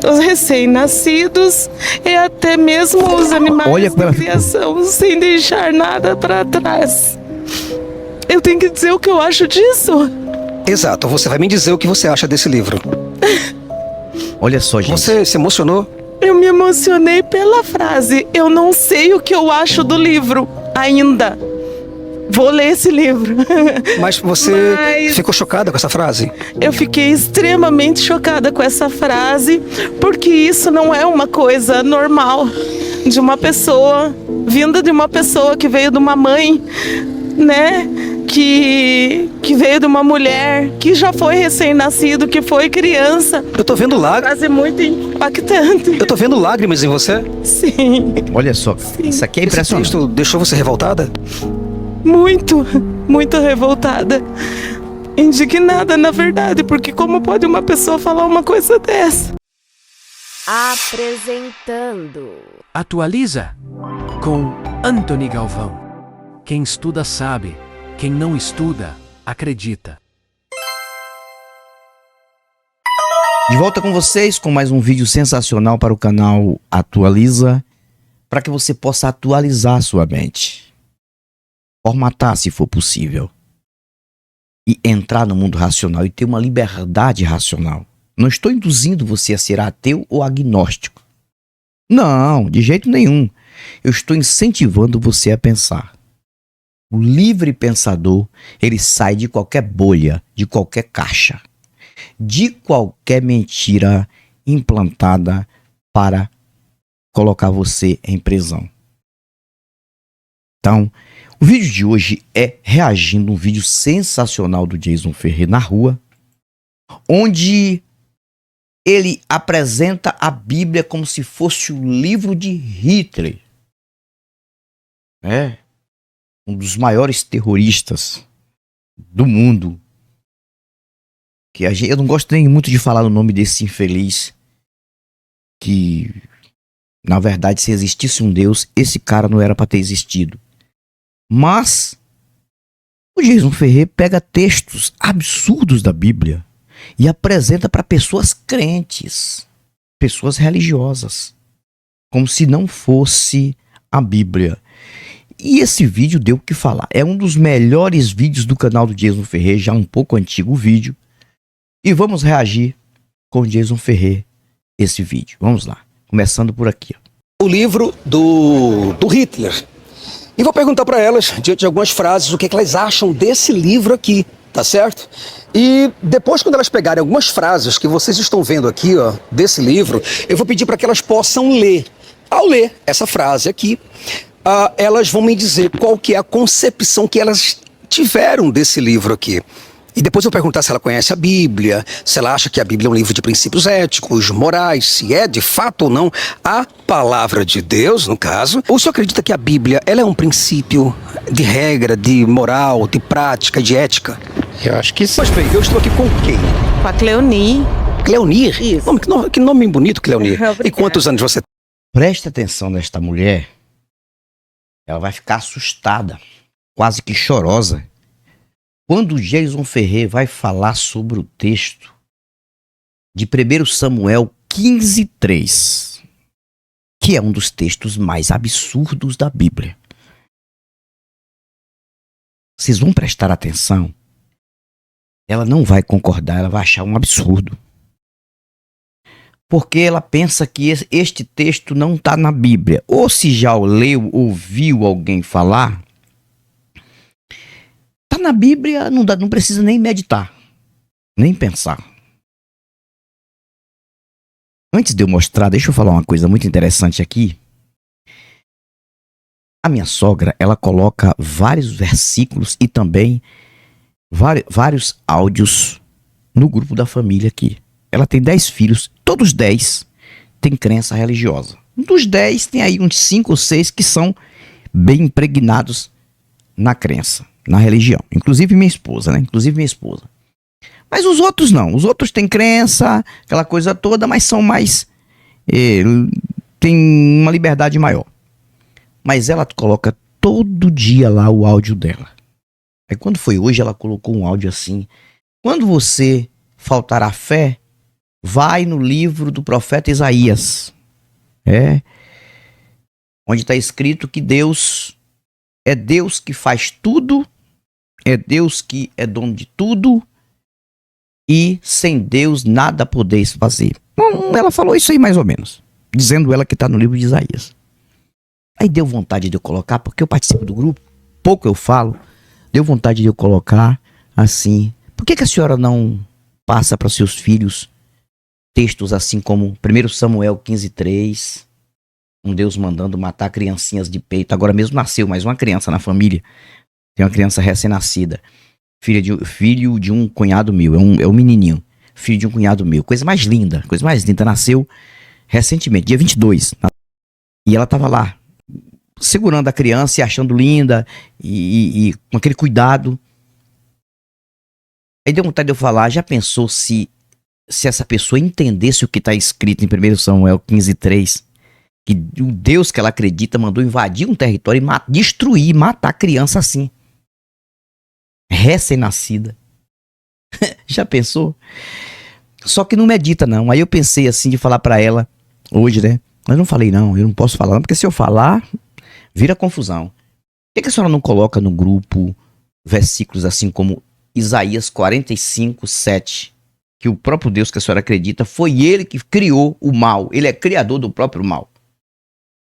Os recém-nascidos e até mesmo os animais de criação, sem deixar nada para trás. Eu tenho que dizer o que eu acho disso? Exato, você vai me dizer o que você acha desse livro. Olha só, gente. Você se emocionou? Eu me emocionei pela frase. Eu não sei o que eu acho do livro ainda. Vou ler esse livro. Mas você ficou chocada com essa frase? Eu fiquei extremamente chocada com essa frase, porque isso não é uma coisa normal de uma pessoa, vinda de uma pessoa que veio de uma mãe, né? Que veio de uma mulher, que já foi recém-nascido, que foi criança. Eu tô vendo lágrimas. Frase muito impactante. Eu tô vendo lágrimas em você. Sim. Olha só, isso aqui é impressionante. Esse texto deixou você revoltada? Muito, muito revoltada. Indignada, na verdade, porque como pode uma pessoa falar uma coisa dessa? Apresentando Atualiza com Antony Galvão. Quem estuda sabe, quem não estuda acredita. De volta com vocês com mais um vídeo sensacional para o canal Atualiza, para que você possa atualizar a sua mente, formatar se for possível e entrar no mundo racional e ter uma liberdade racional. Não estou induzindo você a ser ateu ou agnóstico. Não, de jeito nenhum. Eu estou incentivando você a pensar. O livre pensador, ele sai de qualquer bolha, de qualquer caixa, de qualquer mentira implantada para colocar você em prisão. Então, o vídeo de hoje é reagindo a um vídeo sensacional do Jason Ferrer na rua, onde ele apresenta a Bíblia como se fosse o livro de Hitler. Um dos maiores terroristas do mundo. Eu não gosto nem muito de falar o nome desse infeliz, que, na verdade, se existisse um Deus, esse cara não era para ter existido. Mas o Jason Ferrer pega textos absurdos da Bíblia e apresenta para pessoas crentes, pessoas religiosas, como se não fosse a Bíblia. E esse vídeo deu o que falar. É um dos melhores vídeos do canal do Jason Ferrer, já um pouco antigo o vídeo. E vamos reagir com o Jason Ferrer esse vídeo. Vamos lá, começando por aqui. O livro do Hitler. E vou perguntar para elas, diante de algumas frases, o que elas acham desse livro aqui, tá certo? E depois, quando elas pegarem algumas frases que vocês estão vendo aqui, ó, desse livro, eu vou pedir para que elas possam ler. Ao ler essa frase aqui, elas vão me dizer qual que é a concepção que elas tiveram desse livro aqui. E depois eu vou perguntar se ela conhece a Bíblia, se ela acha que a Bíblia é um livro de princípios éticos, morais, se é de fato ou não a palavra de Deus, no caso. Ou se acredita que a Bíblia ela é um princípio de regra, de moral, de prática, de ética. Eu acho que sim. Mas bem, eu estou aqui com quem? Com a Cleoni. Cleonir? Isso. Que nome bonito, Cleonir. Obrigada. E quantos anos você tem? Preste atenção nesta mulher. Ela vai ficar assustada, quase que chorosa, quando o Jason Ferrer vai falar sobre o texto de 1 Samuel 15:3, que é um dos textos mais absurdos da Bíblia. Vocês vão prestar atenção. Ela não vai concordar, ela vai achar um absurdo. Porque ela pensa que este texto não está na Bíblia. Ou se já leu, ouviu alguém falar, está na Bíblia, não precisa nem meditar, nem pensar. Antes de eu mostrar, deixa eu falar uma coisa muito interessante aqui. A minha sogra, ela coloca vários versículos e também vários áudios no grupo da família aqui. Ela tem 10 filhos, todos 10 têm crença religiosa. Dos 10, tem aí uns 5 ou 6 que são bem impregnados na crença, na religião. Inclusive minha esposa, né? Mas os outros não. Os outros têm crença, aquela coisa toda, mas são mais... têm uma liberdade maior. Mas ela coloca todo dia lá o áudio dela. Aí quando foi hoje, ela colocou um áudio assim: quando você faltar a fé, vai no livro do profeta Isaías, onde está escrito que Deus é Deus que faz tudo, é Deus que é dono de tudo, e sem Deus nada podeis fazer. Bom, ela falou isso aí mais ou menos, dizendo ela que está no livro de Isaías. Aí deu vontade de eu colocar, porque eu participo do grupo, pouco eu falo, deu vontade de eu colocar assim. Por que a senhora não passa para seus filhos textos assim como 1 Samuel 15:3, um Deus mandando matar criancinhas de peito? Agora mesmo nasceu mais uma criança na família, tem uma criança recém-nascida, filho de um cunhado meu, é um menininho, filho de um cunhado meu, coisa mais linda, nasceu recentemente, dia 22, e ela estava lá, segurando a criança e achando linda, e com aquele cuidado. Aí deu vontade de eu falar, já pensou se essa pessoa entendesse o que está escrito em 1 Samuel 15:3, que o Deus que ela acredita mandou invadir um território e destruir, matar a criança assim, recém-nascida. Já pensou? Só que não medita não. Aí eu pensei assim de falar para ela hoje, né? Mas não falei não, eu não posso falar não, porque se eu falar, vira confusão. Por que a senhora não coloca no grupo versículos assim como Isaías 45:7, que o próprio Deus que a senhora acredita, foi ele que criou o mal, ele é criador do próprio mal.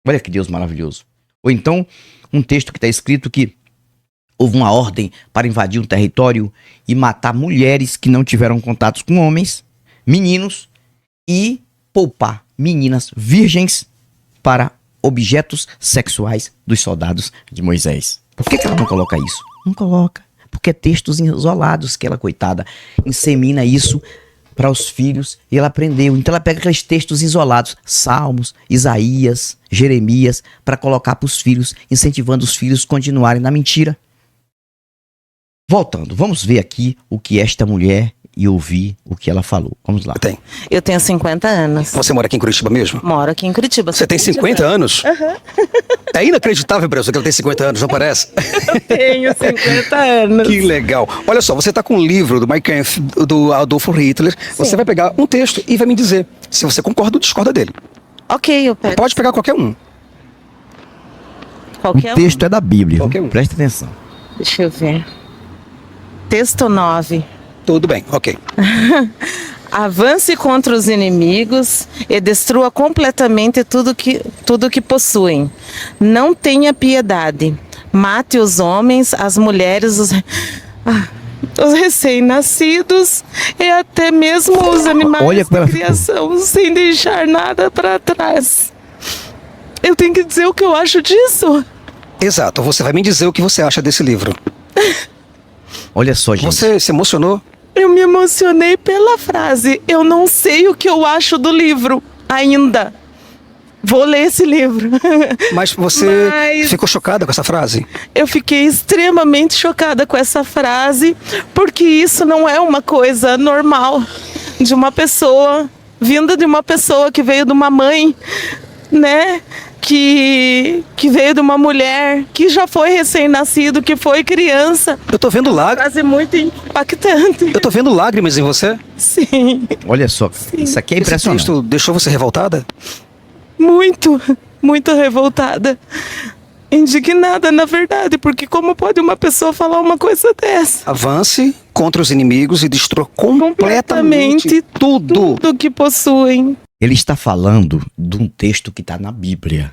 Olha que Deus maravilhoso. Ou então, um texto que está escrito que houve uma ordem para invadir um território e matar mulheres que não tiveram contatos com homens, meninos, e poupar meninas virgens para objetos sexuais dos soldados de Moisés. Por que ela não coloca isso? Não coloca. Porque é textos isolados que ela, coitada, insemina isso para os filhos e ela aprendeu. Então ela pega aqueles textos isolados, Salmos, Isaías, Jeremias, para colocar para os filhos, incentivando os filhos a continuarem na mentira. Voltando, vamos ver aqui o que esta mulher e ouvir o que ela falou. Vamos lá. Eu tenho 50 anos. Você mora aqui em Curitiba mesmo? Moro aqui em Curitiba. Você tem 50 anos? Aham. É inacreditável, Bressa, que ela tem 50 anos, não parece? Eu tenho 50 anos. Que legal. Olha só, você tá com um livro do Mein Kampf, do Adolf Hitler. Você vai pegar um texto e vai me dizer se você concorda ou discorda dele. Ok, eu pego. Pode pegar qualquer um. Qualquer O texto é da Bíblia, Qualquer um. Presta atenção. Deixa eu ver. Texto 9. Tudo bem, ok. Avance contra os inimigos e destrua completamente tudo que possuem. Não tenha piedade. Mate os homens, as mulheres, os recém-nascidos e até mesmo os animais Olha como ela de criação, sem deixar nada para trás. Eu tenho que dizer o que eu acho disso? Exato, você vai me dizer o que você acha desse livro. Olha só, gente. Você se emocionou? Eu me emocionei pela frase. Eu não sei o que eu acho do livro ainda. Vou ler esse livro. Mas você ficou chocada com essa frase? Eu fiquei extremamente chocada com essa frase, porque isso não é uma coisa normal de uma pessoa, vinda de uma pessoa que veio de uma mãe, né? Que veio de uma mulher, que já foi recém-nascido, que foi criança. Eu tô vendo lágrimas. Frase muito impactante. Eu tô vendo lágrimas em você. Sim. Olha só, isso aqui é impressionante. Esse texto deixou você revoltada? Muito, muito revoltada. Indignada, na verdade, porque como pode uma pessoa falar uma coisa dessa? Avance contra os inimigos e destrua completamente tudo. Tudo que possuem. Ele está falando de um texto que está na Bíblia.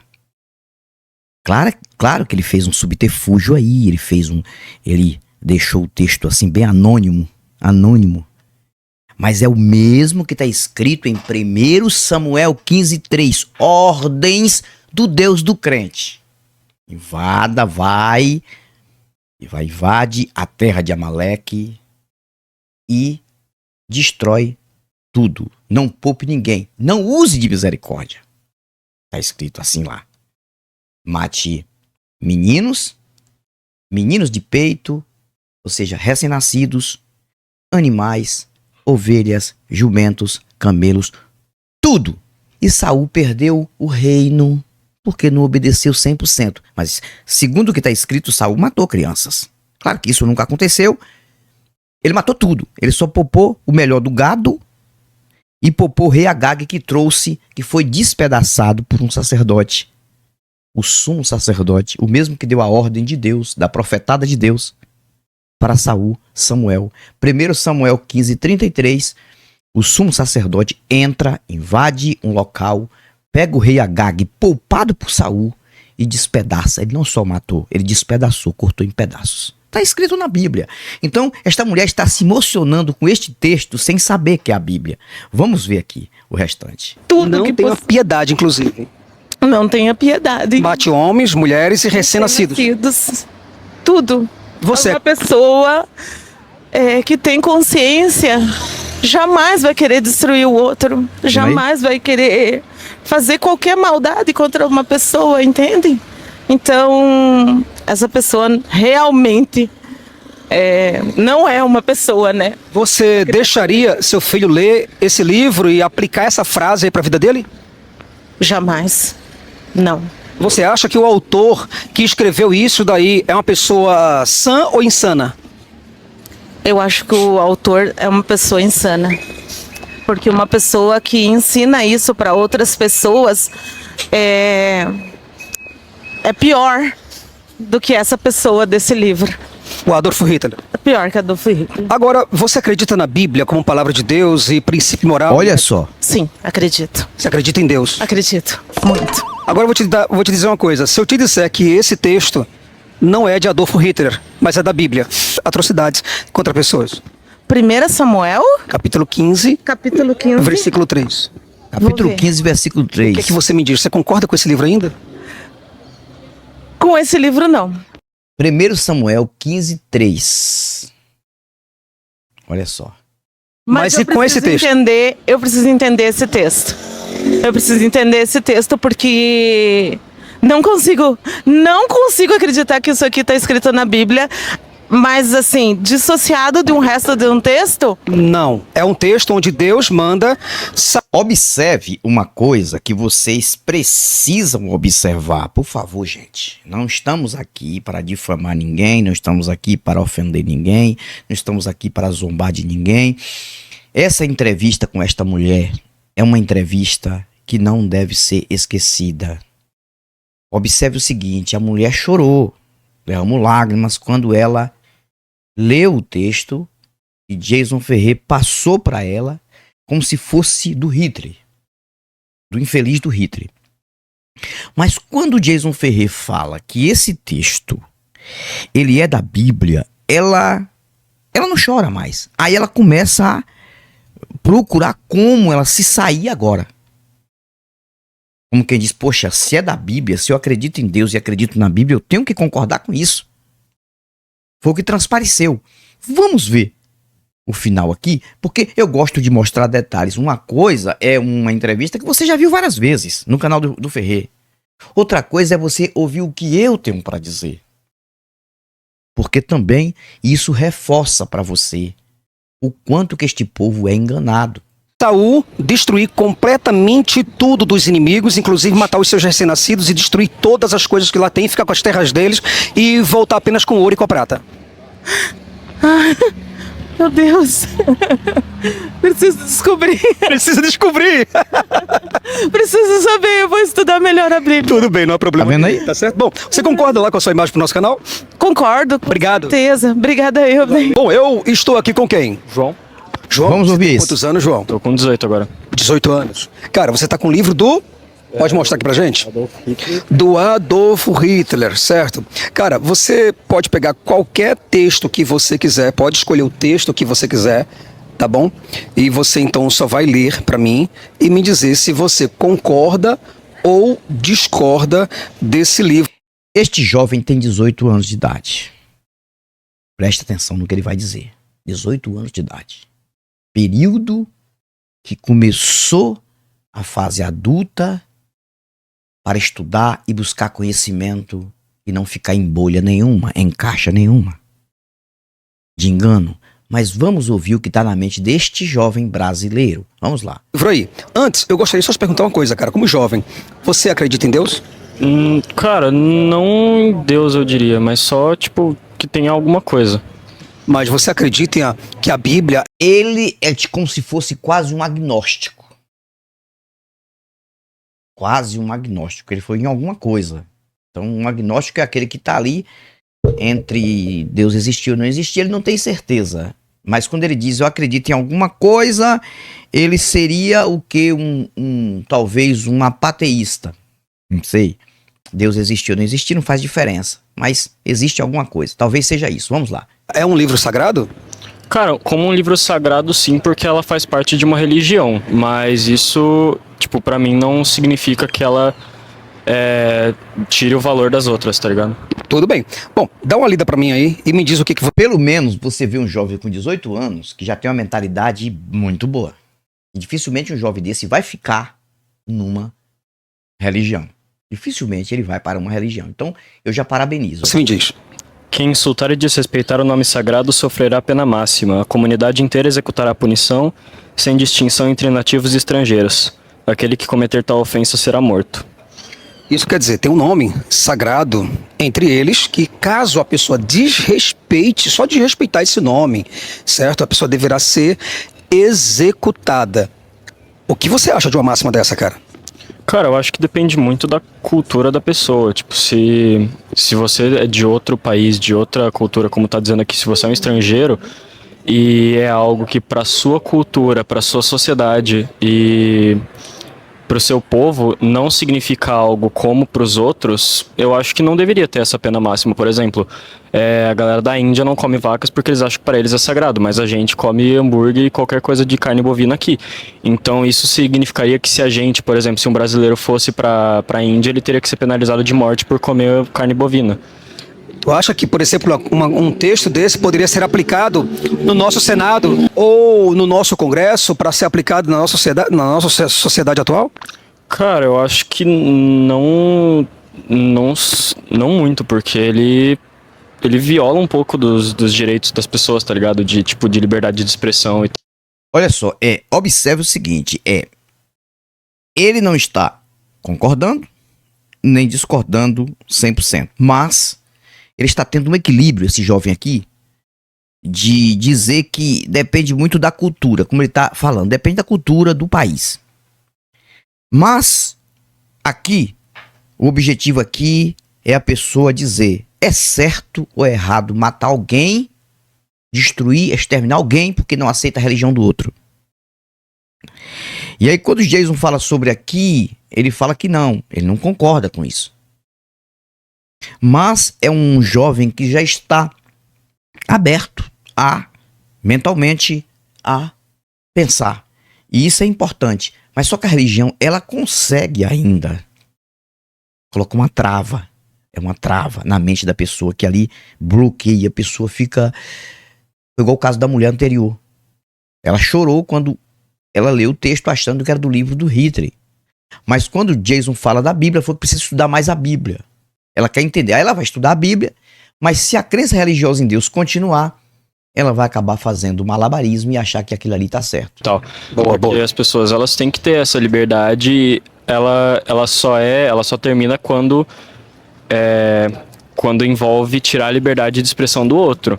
Claro que ele fez um subterfúgio aí, ele deixou o texto assim bem anônimo. Mas é o mesmo que está escrito em 1 Samuel 15:3, ordens do Deus do crente. Invade a terra de Amaleque e destrói tudo. Não poupe ninguém. Não use de misericórdia. Está escrito assim lá. Mate meninos de peito, ou seja, recém-nascidos, animais, ovelhas, jumentos, camelos, tudo. E Saul perdeu o reino porque não obedeceu 100%. Mas, segundo o que está escrito, Saul matou crianças. Claro que isso nunca aconteceu. Ele matou tudo. Ele só poupou o melhor do gado e popou o rei Agag que trouxe, que foi despedaçado por um sacerdote. O sumo sacerdote, o mesmo que deu a ordem de Deus, da profetada de Deus, para Samuel. 1 Samuel 15:33, o sumo sacerdote entra, invade um local, pega o rei Agag, poupado por Saul, e despedaça. Ele não só matou, ele despedaçou, cortou em pedaços. Está escrito na Bíblia. Então, esta mulher está se emocionando com este texto sem saber que é a Bíblia. Vamos ver aqui o restante. Tudo Não que tenha piedade, inclusive. não tenha piedade. Bate homens, mulheres e recém-nascidos. Tudo. Você Uma pessoa que tem consciência jamais vai querer destruir o outro. Jamais vai querer fazer qualquer maldade contra uma pessoa, entende? Então, essa pessoa realmente não é uma pessoa, né? Você deixaria seu filho ler esse livro e aplicar essa frase aí para a vida dele? Jamais. Não. Você acha que o autor que escreveu isso daí é uma pessoa sã ou insana? Eu acho que o autor é uma pessoa insana. Porque uma pessoa que ensina isso para outras pessoas é pior do que essa pessoa desse livro. O Adolf Hitler. É pior que a Adolf Hitler. Agora, você acredita na Bíblia como palavra de Deus e princípio moral? Olha só. Sim, acredito. Você acredita em Deus? Acredito. Muito. Agora eu vou te dizer uma coisa. Se eu te disser que esse texto não é de Adolf Hitler, mas é da Bíblia, atrocidades contra pessoas. 1 Samuel, Capítulo 15, capítulo 15. versículo 3. Capítulo ver. 15, versículo O que é 3. que você me diz? Você concorda com esse livro ainda? Com esse livro, não. 1 Samuel 15, 3. Olha só. Mas eu e com esse preciso texto? eu preciso entender esse texto. Eu preciso entender esse texto porque não consigo acreditar que isso aqui está escrito na Bíblia, mas assim, dissociado de um resto de um texto. Não. É um texto onde Deus manda... Observe uma coisa que vocês precisam observar. Por favor, gente. Não estamos aqui para difamar ninguém, não estamos aqui para ofender ninguém, não estamos aqui para zombar de ninguém. Essa entrevista com esta mulher é uma entrevista que não deve ser esquecida. Observe o seguinte, a mulher chorou, derramou lágrimas quando ela leu o texto e Jason Ferrer passou para ela como se fosse do Hitler, do infeliz do Hitler. Mas quando Jason Ferrer fala que esse texto ele é da Bíblia, ela não chora mais. Aí ela começa a procurar como ela se sair agora. Como quem diz, poxa, se é da Bíblia, se eu acredito em Deus e acredito na Bíblia, eu tenho que concordar com isso. Foi o que transpareceu. Vamos ver o final aqui, porque eu gosto de mostrar detalhes. Uma coisa é uma entrevista que você já viu várias vezes no canal do Ferrer. Outra coisa é você ouvir o que eu tenho para dizer. Porque também isso reforça para você o quanto que este povo é enganado. Saul destruir completamente tudo dos inimigos, inclusive matar os seus recém-nascidos e destruir todas as coisas que lá tem, ficar com as terras deles e voltar apenas com ouro e com a prata. Ai, meu Deus. Preciso descobrir. Precisa descobrir. Preciso saber. Eu vou estudar melhor a Bíblia. Tudo bem, não há problema. Tá vendo aí? Tá certo? Bom, você concorda lá com a sua imagem pro nosso canal? Concordo. Com Obrigado. certeza. Obrigada, eu. Bom, eu estou aqui com quem? João, João. Vamos você ouvir tem isso. Quantos anos, João? tô com 18 agora. 18 anos. Cara, você tá com o livro do... Pode mostrar aqui pra gente? Do Adolf Hitler, certo? Cara, você pode pegar qualquer texto que você quiser, pode escolher o texto que você quiser, tá bom? E você então só vai ler pra mim e me dizer se você concorda ou discorda desse livro. Este jovem tem 18 anos de idade. Presta atenção no que ele vai dizer. 18 anos de idade. Período que começou a fase adulta para estudar e buscar conhecimento e não ficar em bolha nenhuma, em caixa nenhuma de engano. Mas vamos ouvir o que está na mente deste jovem brasileiro. Vamos lá. Livro aí. Antes, eu gostaria só de perguntar uma coisa, cara. Como jovem, você acredita em Deus? Cara, não em Deus eu diria, mas só, tipo, que tem alguma coisa. Mas você acredita que a Bíblia... Ele é como se fosse quase um agnóstico. Quase um agnóstico. Ele foi em alguma coisa. Então, um agnóstico é aquele que está ali entre Deus existir ou não existir, ele não tem certeza. Mas quando ele diz eu acredito em alguma coisa, ele seria o que? Talvez um apateísta. Não sei. Deus existiu ou não existir não faz diferença. Mas existe alguma coisa. Talvez seja isso. Vamos lá. É um livro sagrado? Cara, como um livro sagrado, sim, porque ela faz parte de uma religião. Mas isso, tipo, pra mim não significa que ela tire o valor das outras, tá ligado? Tudo bem. Bom, dá uma lida pra mim aí e me diz o que Pelo menos você vê um jovem com 18 anos que já tem uma mentalidade muito boa. E dificilmente um jovem desse vai ficar numa religião. Dificilmente ele vai para uma religião. Então, eu já parabenizo. você me diz. Quem insultar e desrespeitar o nome sagrado sofrerá pena máxima. A comunidade inteira executará a punição, sem distinção entre nativos e estrangeiros. Aquele que cometer tal ofensa será morto. Isso quer dizer, tem um nome sagrado entre eles que caso a pessoa desrespeite, só de respeitar esse nome, certo? A pessoa deverá ser executada. O que você acha de uma máxima dessa, cara? Cara, eu acho que depende muito da cultura da pessoa. Tipo, se você é de outro país, de outra cultura, como tá dizendo aqui, se você é um estrangeiro e é algo que pra sua cultura, pra sua sociedade e pro seu povo não significa algo como pros outros, eu acho que não deveria ter essa pena máxima. Por exemplo, a galera da Índia não come vacas porque eles acham que para eles é sagrado, mas a gente come hambúrguer e qualquer coisa de carne bovina aqui. Então isso significaria que se a gente, por exemplo, se um brasileiro fosse pra Índia, ele teria que ser penalizado de morte por comer carne bovina. Tu acha que, por exemplo, um texto desse poderia ser aplicado no nosso Senado ou no nosso Congresso para ser aplicado na nossa sociedade atual? Cara, eu acho que não muito, porque ele viola um pouco dos direitos das pessoas, tá ligado? De liberdade de expressão e tal. Olha só, observe o seguinte, ele não está concordando nem discordando 100%, mas ele está tendo um equilíbrio, esse jovem aqui, de dizer que depende muito da cultura, como ele está falando, depende da cultura do país. Mas, aqui, o objetivo aqui é a pessoa dizer, é certo ou é errado matar alguém, destruir, exterminar alguém porque não aceita a religião do outro. E aí quando o Jason fala sobre aqui, ele fala que não, ele não concorda com isso. Mas é um jovem que já está aberto mentalmente a pensar. E isso é importante. Mas só que a religião, ela consegue ainda colocar uma trava. É uma trava na mente da pessoa que ali bloqueia. A pessoa fica igual o caso da mulher anterior. Ela chorou quando ela leu o texto achando que era do livro do Hitler. Mas quando o Jason fala da Bíblia, foi preciso estudar mais a Bíblia. Ela quer entender. Aí ela vai estudar a Bíblia, mas se a crença religiosa em Deus continuar, ela vai acabar fazendo malabarismo e achar que aquilo ali tá certo. Tal. Porque as pessoas, elas têm que ter essa liberdade, ela só termina quando envolve tirar a liberdade de expressão do outro.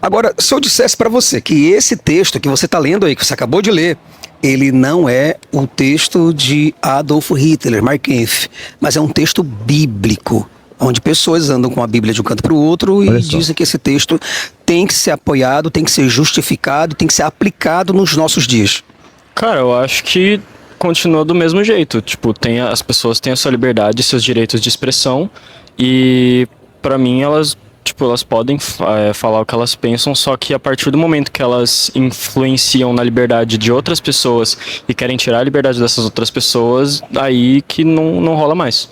Agora, se eu dissesse para você que esse texto que você está lendo aí, que você acabou de ler, ele não é o texto de Adolf Hitler, Mein Kampf, mas é um texto bíblico, onde pessoas andam com a Bíblia de um canto para o outro e dizem que esse texto tem que ser apoiado, tem que ser justificado, tem que ser aplicado nos nossos dias. Cara, eu acho que continua do mesmo jeito. Tipo, as pessoas têm a sua liberdade, seus direitos de expressão e, pra mim, elas podem falar o que elas pensam, só que a partir do momento que elas influenciam na liberdade de outras pessoas e querem tirar a liberdade dessas outras pessoas, aí que não rola mais.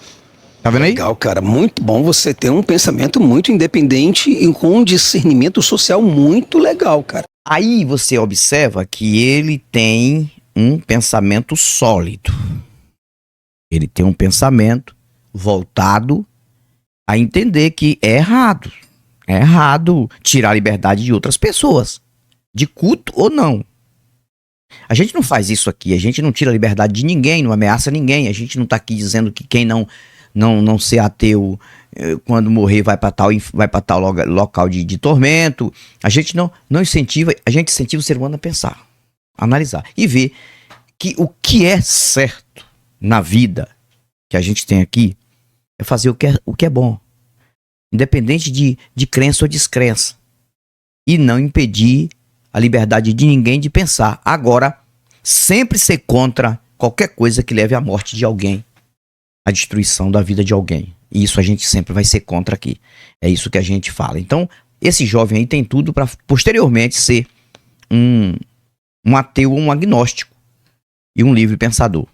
Tá vendo aí? Legal, cara. Muito bom você ter um pensamento muito independente e com um discernimento social muito legal, cara. Aí você observa que ele tem um pensamento sólido. Ele tem um pensamento voltado a entender que é errado. É errado tirar a liberdade de outras pessoas, de culto ou não. A gente não faz isso aqui, a gente não tira a liberdade de ninguém, não ameaça ninguém, a gente não tá aqui dizendo que quem não não ser ateu, quando morrer vai para tal local de tormento. A gente não incentiva, a gente incentiva o ser humano a pensar, a analisar e ver que o que é certo na vida que a gente tem aqui é fazer o que é bom, independente de crença ou descrença, e não impedir a liberdade de ninguém de pensar. Agora, sempre ser contra qualquer coisa que leve à morte de alguém, à destruição da vida de alguém. E isso a gente sempre vai ser contra aqui. É isso que a gente fala. Então, esse jovem aí tem tudo para posteriormente ser um ateu ou um agnóstico e um livre pensador.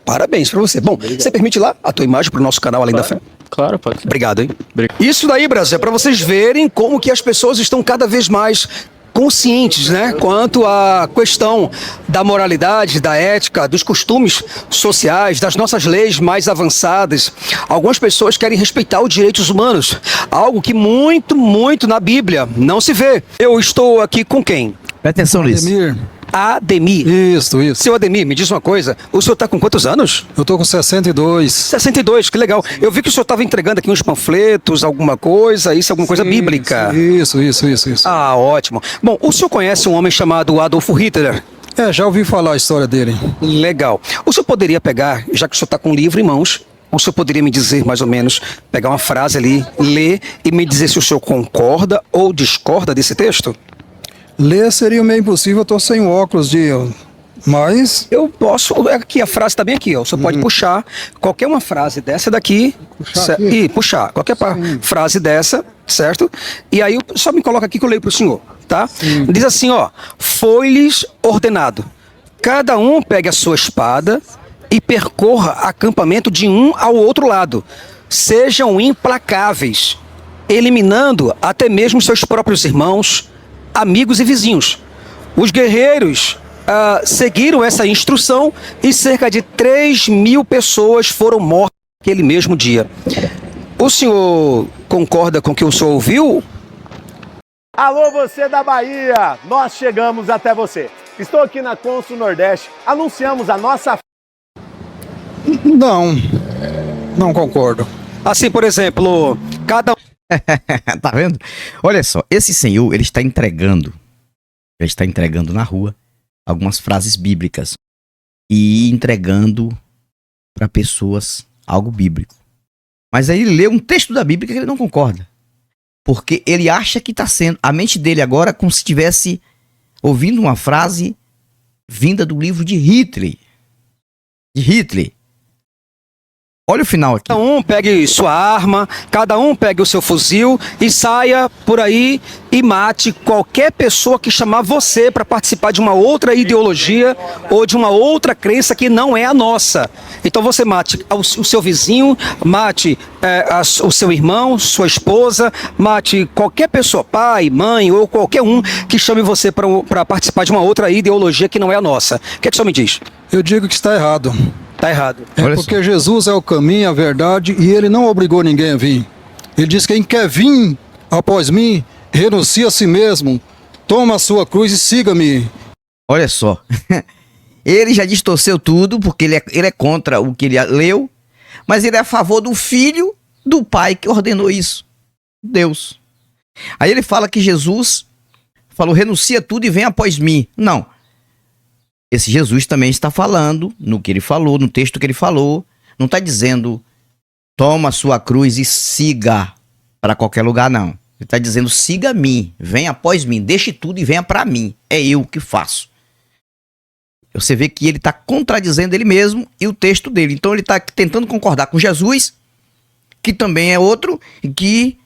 Parabéns pra você. Bom, você permite lá a tua imagem pro nosso canal Além da Fé? Claro, pode. Obrigado, hein? Obrigado. Isso daí, Brasil, é pra vocês verem como que as pessoas estão cada vez mais conscientes, né? Quanto à questão da moralidade, da ética, dos costumes sociais, das nossas leis mais avançadas. Algumas pessoas querem respeitar os direitos humanos, algo que muito na Bíblia não se vê. Eu estou aqui com quem? Presta atenção nisso. Ademir. Isso. Seu Ademir, me diz uma coisa, o senhor está com quantos anos? Eu tô com 62. 62, que legal. Eu vi que o senhor estava entregando aqui uns panfletos, alguma coisa, isso é alguma coisa bíblica. Isso. Ah, ótimo. Bom, o senhor conhece um homem chamado Adolf Hitler? Já ouvi falar a história dele. Legal. O senhor poderia pegar, já que o senhor está com um livro em mãos, o senhor poderia me dizer, mais ou menos, pegar uma frase ali, ler e me dizer se o senhor concorda ou discorda desse texto? Ler seria meio impossível, eu tô sem óculos mas Eu posso, aqui a frase está bem aqui, ó. O senhor pode puxar qualquer uma frase dessa daqui, puxar qualquer frase dessa, certo? E aí só me coloca aqui que eu leio para o senhor, tá? Diz assim, ó: foi-lhes ordenado, cada um pegue a sua espada e percorra acampamento de um ao outro lado, sejam implacáveis, eliminando até mesmo seus próprios irmãos, amigos e vizinhos. Os guerreiros seguiram essa instrução e cerca de 3.000 pessoas foram mortas naquele mesmo dia. O senhor concorda com o que o senhor ouviu? Alô, você da Bahia! Nós chegamos até você. Estou aqui na Consul Nordeste. Anunciamos a nossa... não concordo. Assim, por exemplo, cada Tá vendo? Olha só, esse senhor, ele está entregando na rua algumas frases bíblicas e entregando para pessoas algo bíblico. Mas aí ele lê um texto da Bíblia que ele não concorda. Porque ele acha que está sendo, a mente dele agora, como se estivesse ouvindo uma frase vinda do livro de Hitler. Olha o final aqui. Cada um pegue sua arma, cada um pegue o seu fuzil e saia por aí e mate qualquer pessoa que chamar você para participar de uma outra ideologia ou de uma outra crença que não é a nossa. Então você mate o seu vizinho, mate o seu irmão, sua esposa, mate qualquer pessoa, pai, mãe ou qualquer um que chame você para participar de uma outra ideologia que não é a nossa. O que é que o senhor me diz? Eu digo que está errado. Tá errado. Olha Porque só. Jesus é o caminho, a verdade, e ele não obrigou ninguém a vir. Ele diz que quem quer vir após mim, renuncie a si mesmo, toma a sua cruz e siga-me. Olha só. Ele já distorceu tudo, porque ele é contra o que ele leu, mas ele é a favor do filho do pai que ordenou isso. Deus. Aí ele fala que Jesus falou, renuncia tudo e vem após mim. Não. Esse Jesus também está falando no que ele falou, no texto que ele falou. Não está dizendo, toma a sua cruz e siga para qualquer lugar, não. Ele está dizendo, siga-me, venha após mim, deixe tudo e venha para mim. É eu que faço. Você vê que ele está contradizendo ele mesmo e o texto dele. Então ele está tentando concordar com Jesus, que também é outro, que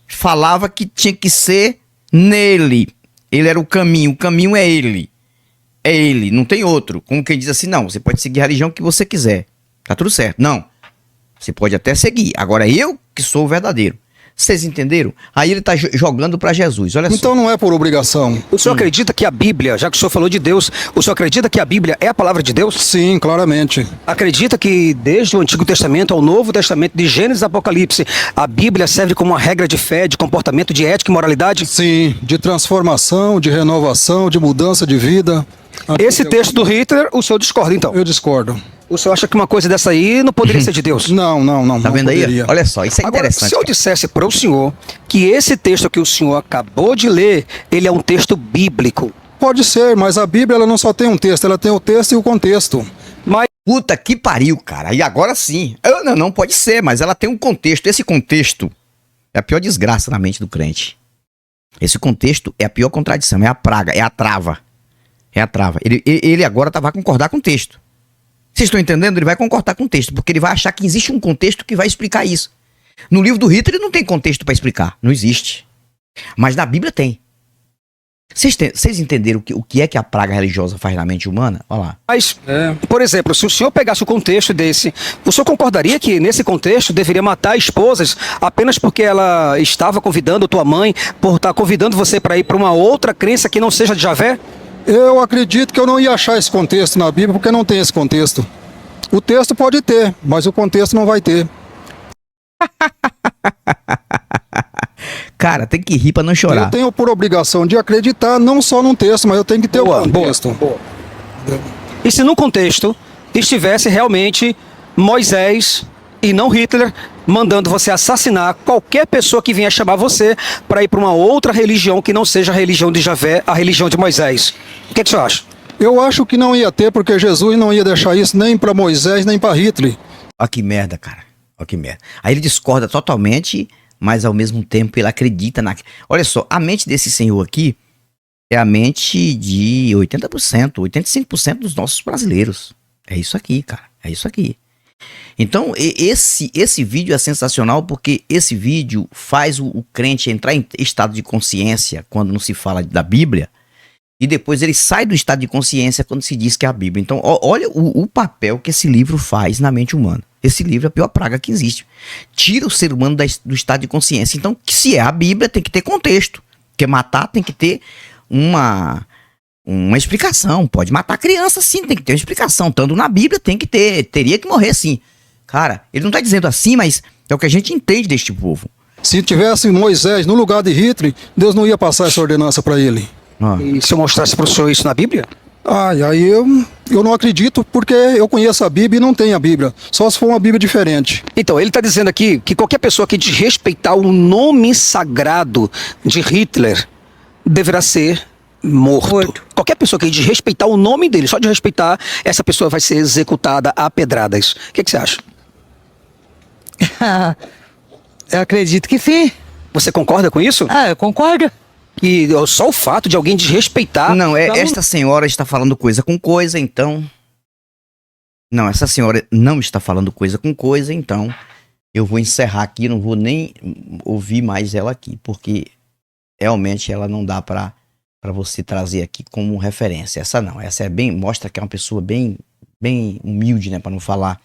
falava que tinha que ser nele. Ele era o caminho é ele. É ele, não tem outro. Como quem diz assim, não, você pode seguir a religião que você quiser. Tá tudo certo. Não, você pode até seguir. Agora eu que sou o verdadeiro. Vocês entenderam? Aí ele tá jogando para Jesus, olha só. Então não é por obrigação. O senhor acredita que a Bíblia, já que o senhor falou de Deus, o senhor acredita que a Bíblia é a palavra de Deus? Sim, claramente. Acredita que desde o Antigo Testamento ao Novo Testamento, de Gênesis a Apocalipse, a Bíblia serve como uma regra de fé, de comportamento, de ética e moralidade? Sim, de transformação, de renovação, de mudança de vida. Esse texto do Hitler, o senhor discorda então? Eu discordo. O senhor acha que uma coisa dessa aí não poderia ser de Deus? Não, Tá não vendo aí? poderia. Olha só, isso é Agora, interessante. se eu dissesse para o senhor que esse texto que o senhor acabou de ler, ele é um texto bíblico, Pode ser, mas a Bíblia ela não só tem um texto, ela tem o texto e o contexto. mas Puta que pariu, cara. E agora sim. Não pode ser, mas ela tem um contexto. Esse contexto é a pior desgraça na mente do crente. Esse contexto é a pior contradição, é a praga, é a trava. É a trava. Ele agora vai concordar com o texto. Vocês estão entendendo? Ele vai concordar com o texto, porque ele vai achar que existe um contexto que vai explicar isso. No livro do Hitler não tem contexto para explicar. Não existe. Mas na Bíblia tem. Vocês entenderam o que é que a praga religiosa faz na mente humana? Olha lá. por exemplo, se o senhor pegasse o contexto desse, o senhor concordaria que nesse contexto deveria matar esposas apenas porque ela estava convidando tua mãe, por estar convidando você para ir para uma outra crença que não seja de Javé? Eu acredito que eu não ia achar esse contexto na Bíblia, porque não tem esse contexto. O texto pode ter, mas o contexto não vai ter. Cara, tem que rir pra não chorar. Eu tenho por obrigação de acreditar não só num texto, mas eu tenho que ter o contexto. E se no contexto estivesse realmente Moisés e não Hitler mandando você assassinar qualquer pessoa que venha chamar você para ir para uma outra religião que não seja a religião de Javé, a religião de Moisés? O que o senhor acha? Eu acho que não ia ter, porque Jesus não ia deixar isso nem para Moisés, nem para Hitler. Olha que merda, cara. Olha que merda. Aí ele discorda totalmente, mas ao mesmo tempo ele acredita na... Olha só, a mente desse senhor aqui é a mente de 80%, 85% dos nossos brasileiros. É isso aqui, cara. É isso aqui. Então, esse vídeo é sensacional porque esse vídeo faz o crente entrar em estado de consciência quando não se fala da Bíblia e depois ele sai do estado de consciência quando se diz que é a Bíblia. Então, olha o papel que esse livro faz na mente humana. Esse livro é a pior praga que existe. Tira o ser humano do estado de consciência. Então, se é a Bíblia, tem que ter contexto. Porque matar tem que ter uma explicação. Pode matar criança, sim, tem que ter uma explicação. Tanto na Bíblia tem que ter, teria que morrer, sim. Cara, ele não tá dizendo assim, mas é o que a gente entende deste povo. Se tivesse Moisés no lugar de Hitler, Deus não ia passar essa ordenança para ele. E se eu mostrasse para o senhor isso na Bíblia? Aí eu não acredito, porque eu conheço a Bíblia e não tenho a Bíblia. Só se for uma Bíblia diferente. Então, ele está dizendo aqui que qualquer pessoa que desrespeitar o nome sagrado de Hitler deverá ser morto. Qualquer pessoa que desrespeitar o nome dele, só de respeitar, essa pessoa vai ser executada a pedradas. O que você acha? Eu acredito que sim. Você concorda com isso? Eu concordo. E só o fato de alguém desrespeitar... Não, esta senhora está falando coisa com coisa, então... Não, essa senhora não está falando coisa com coisa, então... Eu vou encerrar aqui, não vou nem ouvir mais ela aqui, porque realmente ela não dá para você trazer aqui como referência. Essa não, essa é bem... Mostra que é uma pessoa bem humilde, né, para não falar...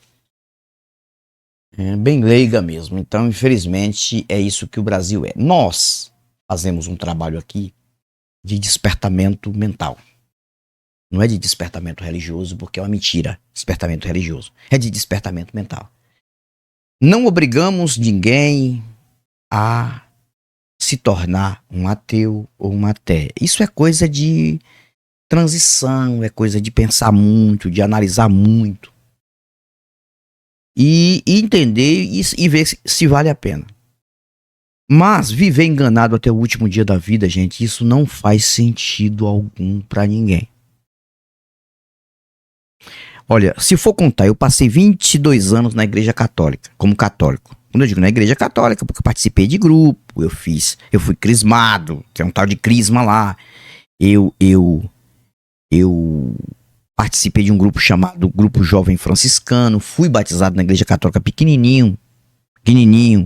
bem leiga mesmo. Então, infelizmente, é isso que o Brasil é. Nós fazemos um trabalho aqui de despertamento mental. Não é de despertamento religioso, porque é uma mentira, despertamento religioso. É de despertamento mental. Não obrigamos ninguém a se tornar um ateu ou uma ateia. Isso é coisa de transição, é coisa de pensar muito, de analisar muito. E entender e ver se vale a pena. Mas viver enganado até o último dia da vida, gente, isso não faz sentido algum pra ninguém. Olha, se for contar, eu passei 22 anos na igreja católica, como católico. Quando eu digo na igreja católica, porque eu participei de grupo, eu fui crismado, que é um tal de crisma lá. Eu participei de um grupo chamado Grupo Jovem Franciscano, fui batizado na igreja católica pequenininho,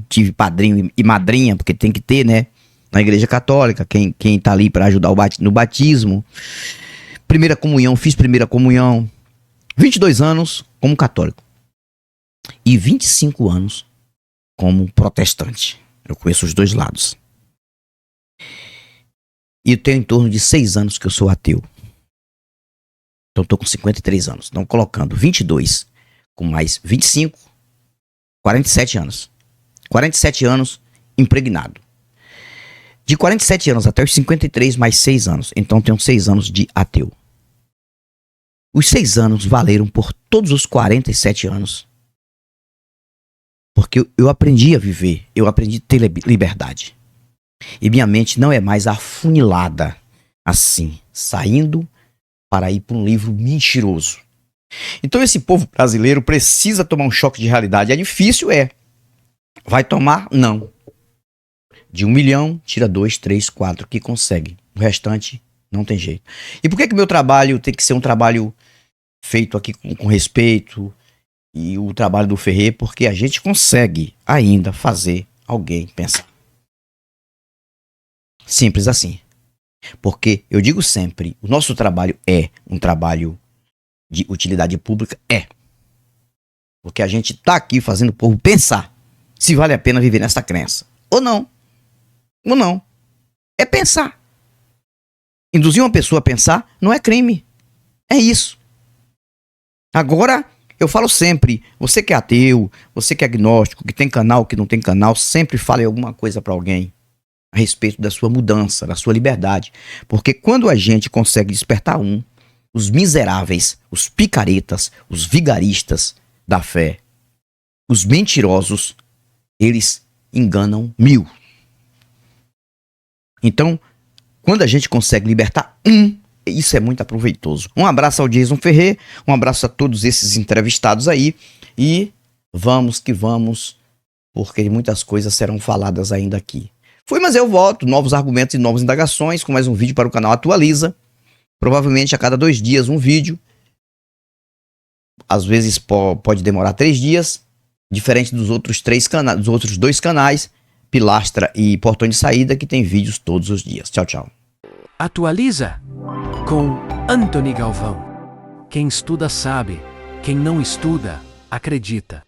tive padrinho e madrinha, porque tem que ter, né? Na igreja católica, quem tá ali para ajudar no batismo. Primeira comunhão, fiz primeira comunhão. 22 anos como católico. E 25 anos como protestante. Eu conheço os dois lados. E eu tenho em torno de 6 anos que eu sou ateu. Então tô com 53 anos. Então colocando 22 com mais 25... 47 anos. 47 anos impregnado. De 47 anos até os 53 mais 6 anos. Então tenho 6 anos de ateu. Os 6 anos valeram por todos os 47 anos. Porque eu aprendi a viver, eu aprendi a ter liberdade. E minha mente não é mais afunilada assim, saindo para ir para um livro mentiroso. Então esse povo brasileiro precisa tomar um choque de realidade. É difícil, é. Vai tomar? Não. De 1 milhão, tira 2, 3, 4 que consegue. O restante não tem jeito. E por que meu trabalho tem que ser um trabalho feito aqui com respeito e o trabalho do Ferré? Porque a gente consegue ainda fazer alguém pensar. Simples assim. Porque eu digo sempre, o nosso trabalho é um trabalho de utilidade pública, é. Porque a gente tá aqui fazendo o povo pensar se vale a pena viver nessa crença. Ou não. Ou não. É pensar. Induzir uma pessoa a pensar não é crime. É isso. Agora, eu falo sempre, você que é ateu, você que é agnóstico, que tem canal, que não tem canal, sempre fale alguma coisa para alguém a respeito da sua mudança, da sua liberdade. Porque quando a gente consegue despertar os miseráveis, os picaretas, os vigaristas da fé, os mentirosos, eles enganam 1000. Então, quando a gente consegue libertar isso é muito aproveitoso. Um abraço ao Jason Ferré, um abraço a todos esses entrevistados aí e vamos que vamos, porque muitas coisas serão faladas ainda aqui. Fui, mas eu volto, novos argumentos e novas indagações com mais um vídeo para o canal Atualiza. Provavelmente a cada 2 dias um vídeo. Às vezes pode demorar 3 dias, diferente dos outros 2 canais, Pilastra e Portão de Saída, que tem vídeos todos os dias. Tchau, tchau. Atualiza com Antony Galvão. Quem estuda sabe, quem não estuda, acredita.